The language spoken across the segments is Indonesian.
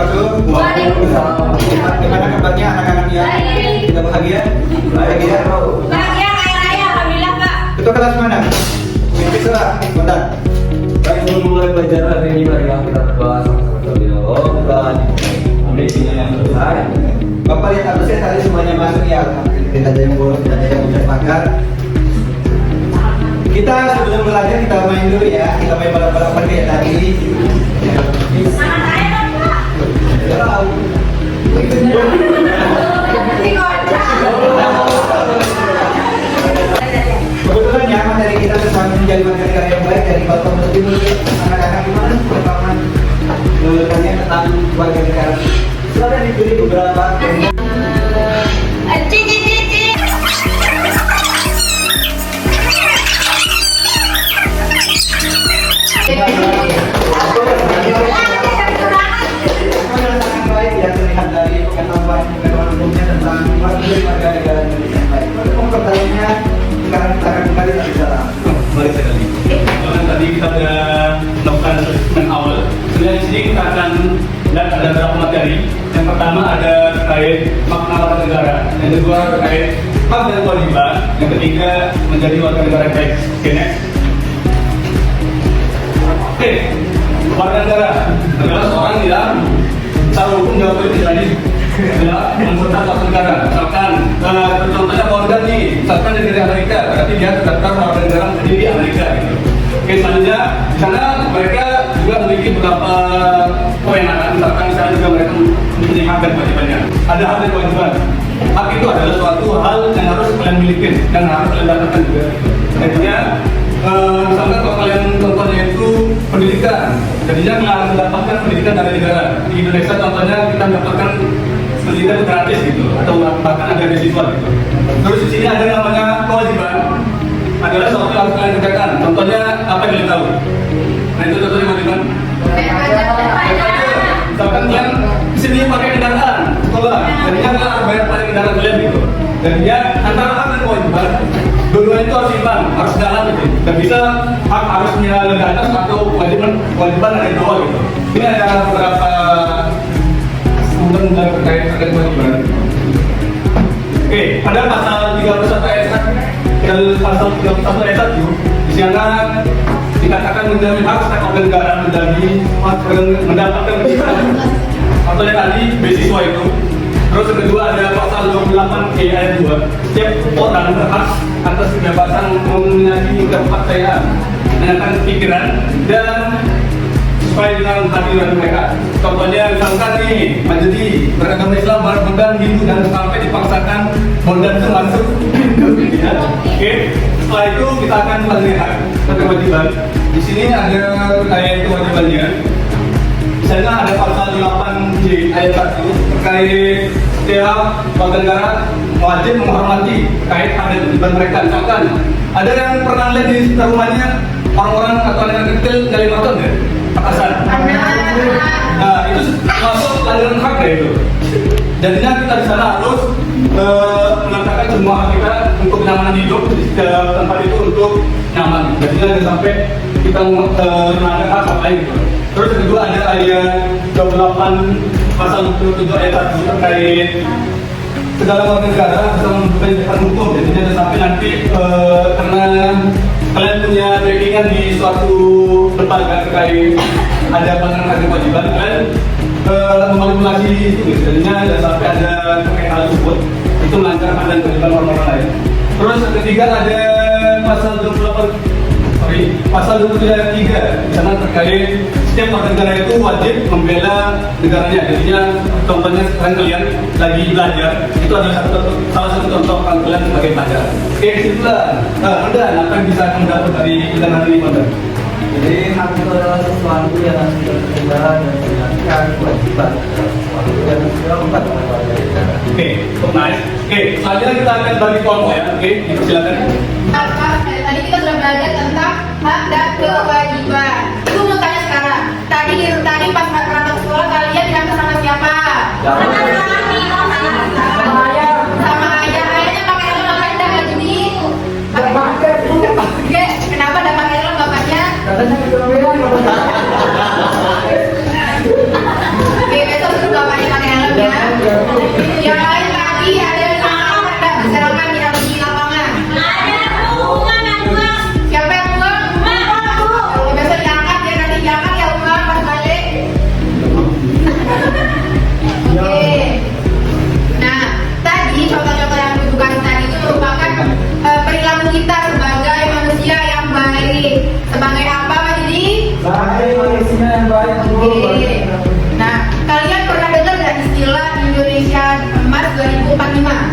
wabarakatuh. Waalaikumsalam. Gimana kabarnya anak-anaknya? Kita bahagia? Bahagia. Bahagia kaya raya, alhamdulillah Kak. Ketua kelas mana? Mimpi surah, bentar. Baik, sebelum mulai belajar hari ini, mari kita berdoa sama-sama terlebih dahulu. Dan ambil yang selesai. Bapak lihat absen tadi semuanya masuk ya. Tidak ada yang bolos, tidak ada yang ucap makar. Kita sebelum belajar kita main dulu ya. Kita main balap-balapan kayak tadi. Sama saya dong Kak. Tahu. Si kocak. Kebetulan ya materi kita bersama menjadi materi yang baik dari Bapak Menteri. Anak-anak gimana pertama kalian tentang warga negara? Sudah dipilih beberapa. Cici. Sangat baik ya terlihat dari pengetahuan umumnya tentang warga negara Indonesia yang baik. Kalau pertanyaannya sekarang kita akan kembali ke dalam. Mari sekali. Karena tadi kita sudah melakukan assessment awal. Sebenarnya di sini kita akan lihat ada beberapa materi. Yang pertama ada terkait makna warga negara. Yang kedua terkait hak dan kewajiban. Yang ketiga menjadi warga negara yang baik. Oke, next. Oke, warga negara adalah seorang yang secara hukum jawab itu jadi adalah peserta warga negara. Misalkan contohnya Morgan nih, misalkan dari Amerika, berarti dia terdaftar warga negara menjadi di Amerika gitu. Oke, selanjutnya di sana mereka juga memiliki beberapa kewenangan. Misalkan di sana juga mereka mempunyai hak dan kewajibannya. Ada hak dan kewajiban. Hak itu adalah suatu hal yang harus kalian miliki dan harus kalian dapatkan juga. Artinya misalkan kalau kalian contohnya itu pendidikan, jadinya kalian harus mendapatkan pendidikan dari negara. Di Indonesia contohnya kita mendapatkan pendidikan gratis gitu, atau bahkan ada beasiswa gitu. Terus di sini ada yang namanya kewajiban, adalah sesuatu yang harus kalian kerjakan. Contohnya apa yang kalian tahu? Nah itu contohnya kewajiban. Misalkan kalian di sini pakai kendaraan sekolah, jadinya kalian harus bayar pakai kendaraan kalian gitu. Jadinya antara hak dan kewajiban dua-duanya itu harus imbang, harus jalan gitu. Dan bisa hak harus menyala ke atas atau kewajiban ada di bawah gitu. Ini ada beberapa undang-undang terkait dengan kewajiban. Oke, pada pasal 31 ayat 1 dan pasal 31 ayat 1 di sana dikatakan menjamin hak setiap warga negara mendapatkan pendidikan. Contohnya tadi beasiswa itu. Terus yang kedua ada pasal 28 ayat 2. Setiap orang berhak atas kebebasan memiliki kepercayaan, menyenangkan pikiran dan sesuai dengan hadiran mereka. Contohnya misalkan nih, menjadi beragama Islam, Buddha, Hindu dan sampai dipaksakan Buddha itu masuk ya. Oke, setelah itu kita akan melihat kewajiban. Di sini ada terkait kewajibannya. Misalnya ada pasal 8J ayat 1 terkait setiap warga negara wajib menghormati terkait hak dan kewajiban mereka. Misalkan ada yang pernah lihat di sekitar rumahnya orang-orang atau anak kecil gali motor ya? Petasan. Nah itu masuk aliran hak ya itu. Jadinya kita di sana harus mengatakan semua hak kita untuk kenyamanan hidup di setiap tempat itu untuk nyaman. Jadinya jangan sampai kita melanggar hak apa lain gitu. Terus yang kedua ada ayat 28 pasal 27 ayat 1 terkait segala warga negara bisa membuka depan hukum. Jadinya jangan sampai nanti karena kalian punya backingan di suatu lembaga terkait ada pelanggaran hak dan kewajiban, kalian memanipulasi itu gitu. Jadinya jangan sampai ada terkait hal tersebut itu melanggar hak dan kewajiban orang lain. Terus yang ketiga ada pasal 27 ayat 3 di sana terkait setiap warga negara itu wajib membela negaranya. Jadinya contohnya sekarang kalian lagi belajar, itu adalah salah satu contoh kalian sebagai pelajar. Oke, kesimpulan. Anda apa yang bisa mendapat dari kita hari ini, Anda? Jadi hak itu adalah sesuatu yang harus dipertimbangkan dan dilakukan, kewajiban adalah sesuatu yang harus dilakukan oleh warga negara. Oke, nice. Oke, selanjutnya kita akan bagi kelompok ya. Oke, silakan. Tadi kita sudah belajar tentang hak dan kewajiban. Ibu mau tanya sekarang. Tadi pas berangkat ke sekolah kalian diantar sama siapa? Sama ayah. Sama ayah. Ayahnya pakai helm apa tidak lagi nih? Oke, kenapa ada pakai helm bapaknya? Katanya ekonomi. Oke, besok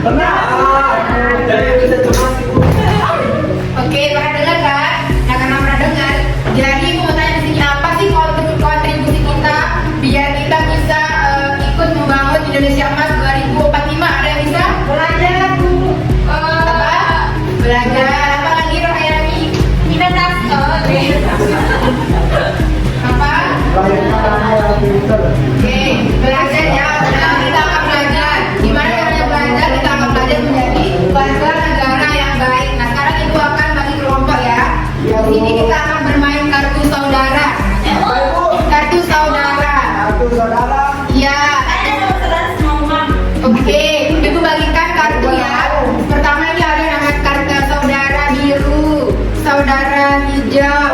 Jadi bisa cuma Oke, pernah dengar kan? Nah, karena pernah dengar, jadi aku mau tanya di sini apa sih kontribusi kita biar kita bisa ikut membangun Indonesia Emas 2045? Ada yang bisa? Belajar Bu. Apa? Belajar. Apa lagi Rohayani? Investasi. Apa? Oke, belajar ya. Nah, kita akan belajar. Gimana caranya belajar? Kita akan belajar menjadi warga negara yang baik. Nah, sekarang ibu akan bagi kelompok ya. Di sini kita akan bermain kartu saudara. Kartu saudara. Satu saudara. Iya. Oke, ibu bagikan kartu ya. Pertama ini ada nama kartu saudara biru, saudara hijau,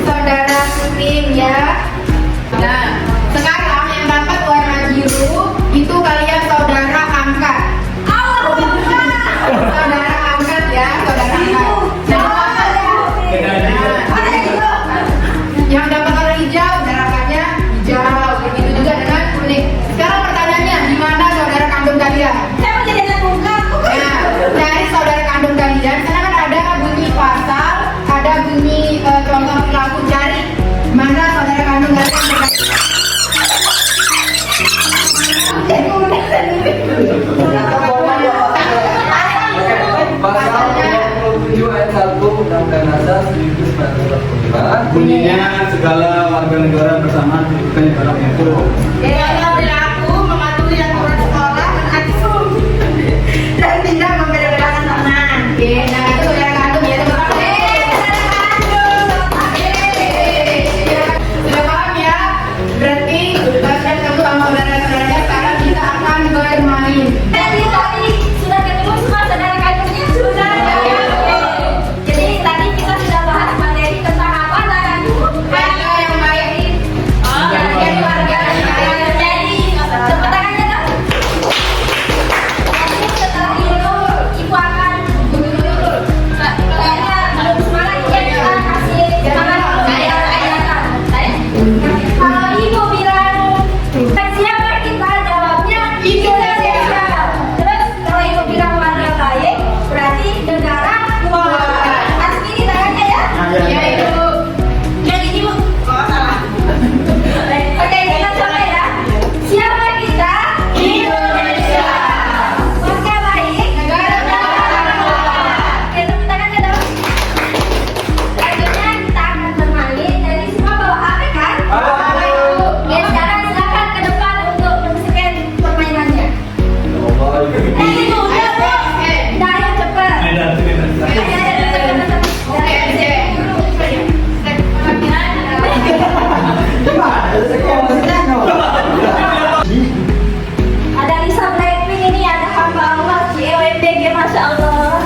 saudara kuning ya. Nah, sekarang yang dapat warna biru itu kalian saudara angkat. Saudara angkat ya, saudara angkat. Yang dapat warna hijau, darahnya hijau. Begitu juga dengan kuning. Sekarang pertanyaannya, di mana saudara kandung kalian? Nah, cari saudara kandung kalian. Karena kan ada bunyi pasal, ada bunyi contoh perilaku. Cari mana saudara kandung kalian. Pasal 27 ayat 1 Undang-Undang Dasar 1945 Bunyinya segala warga negara bersama kehidupan negara itu. Perilaku mematuhi aturan sekolah dan tidak membeda-bedakan teman. Oke, nah itu saudara kandung ya teman-teman. Sudah paham ya? Berarti belajar satu sama saudara-saudaranya. Sekarang kita akan bermain. Tadi sudah ketemu semua saudara kandungnya sudah. Jadi tadi kita sudah bahas materi tentang apa tadi? Warga yang baik. Jadi warga yang baik. Jadi tepuk tangannya dong. Jadi setelah itu ibu akan kayaknya belum semangat ya kita kasih semangat ayat-ayatan. Kalau ibu bilang siapa kita jawabnya Indonesia. Terus kalau ibu bilang warga baik berarti negara kasih gini tangannya ya. Ya itu. Yang ini bu, oh salah. Oke kita coba ya. Siapa kita? Indonesia. Warga baik. Negara Oke tepuk tangannya dong. Selanjutnya kita akan bermain dari semua bawa HP kan? Oke sekarang silakan ke depan untuk men-scan permainannya. Ibu udah bu. Dah ayo cepet. Ada Ada Lisa Blackpink ini, ada hamba Allah JWPG, masya Allah.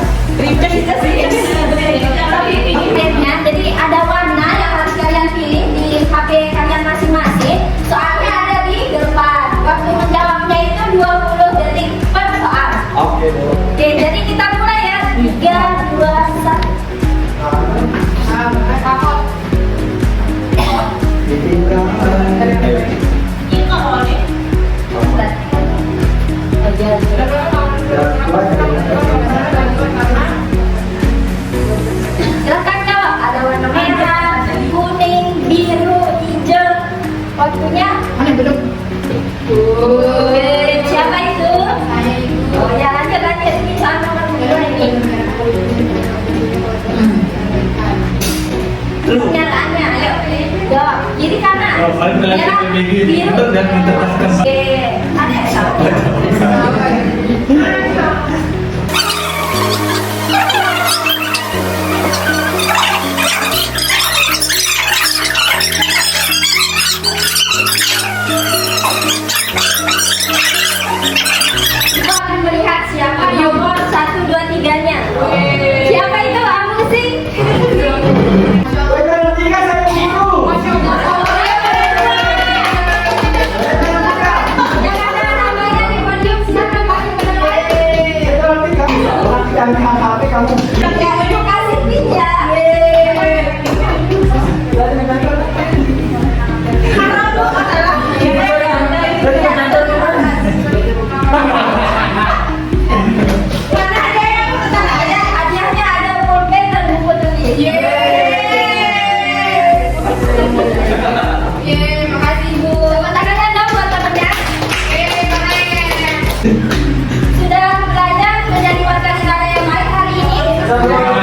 Jadi ada warna yang harus kalian pilih di HP kalian masing-masing. Soalnya ada di depan. Waktu menjawabnya itu 20 detik per soal. Oke. Oke, jadi kita mulai ya. 3, 2, 1. Silakan jawab. Ada warna merah, kuning, biru, hijau. Waktunya. Mana belum? Siapa itu? Oh ya lanjut ini soal nomor 2 ini. Pernyataannya, ayo jawab. Kiri kanan. Oh, paling Merah, belajar begini. biru. Betul, dan mencertaskan. Oke, ada yang salah. Kita akan melihat siapa nomor 1, 2, 3-nya. Siapa itu? Amusi. Yang ada namanya di podium silakan. Ibu. Tepuk tangannya dong buat temennya. Keren. Sudah belajar menjadi warga negara yang baik hari ini.